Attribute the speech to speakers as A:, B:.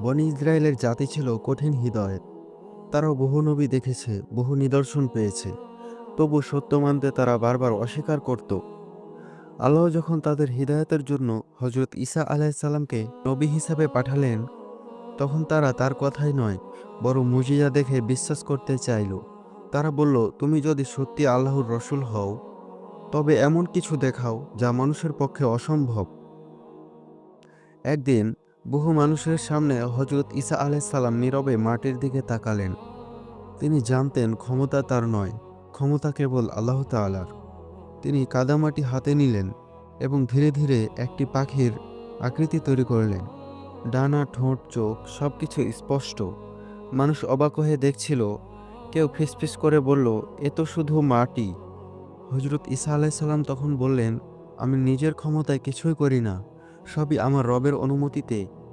A: বনি ইসরায়েলের জাতি ছিল কঠিন হৃদয়ের। তারাও বহু নবী দেখেছে, বহু নিদর্শন পেয়েছে, তবু সত্য মানতে তারা বারবার অস্বীকার করত। আল্লাহ যখন তাদের হিদায়াতের জন্য হজরত ঈসা আলাইসাল্লামকে নবী হিসাবে পাঠালেন, তখন তারা তার কথাই নয়, বরং মুজিজা দেখে বিশ্বাস করতে চাইল। তারা বলল, তুমি যদি সত্যি আল্লাহর রসূল হও, তবে এমন কিছু দেখাও যা মানুষের পক্ষে অসম্ভব। একদিন বহু মানুষের সামনে হজরত ঈসা আলাইসাল্লাম নীরবে মাটির দিকে তাকালেন। তিনি জানতেন ক্ষমতা তার নয়, ক্ষমতা কেবল আল্লাহ তাআলার। তিনি কাদামাটি হাতে নিলেন এবং ধীরে ধীরে একটি পাখির আকৃতি তৈরি করলেন। ডানা, ঠোঁট, চোখ সবকিছু স্পষ্ট। মানুষ অবাক হয়ে দেখছিল। কেউ ফিসফিস করে বলল, এ তো শুধু মাটি। হজরত ঈসা আলাইসাল্লাম তখন বললেন, আমি নিজের ক্ষমতায় কিছুই করি না, সবই আমার রবের অনুমতিতে।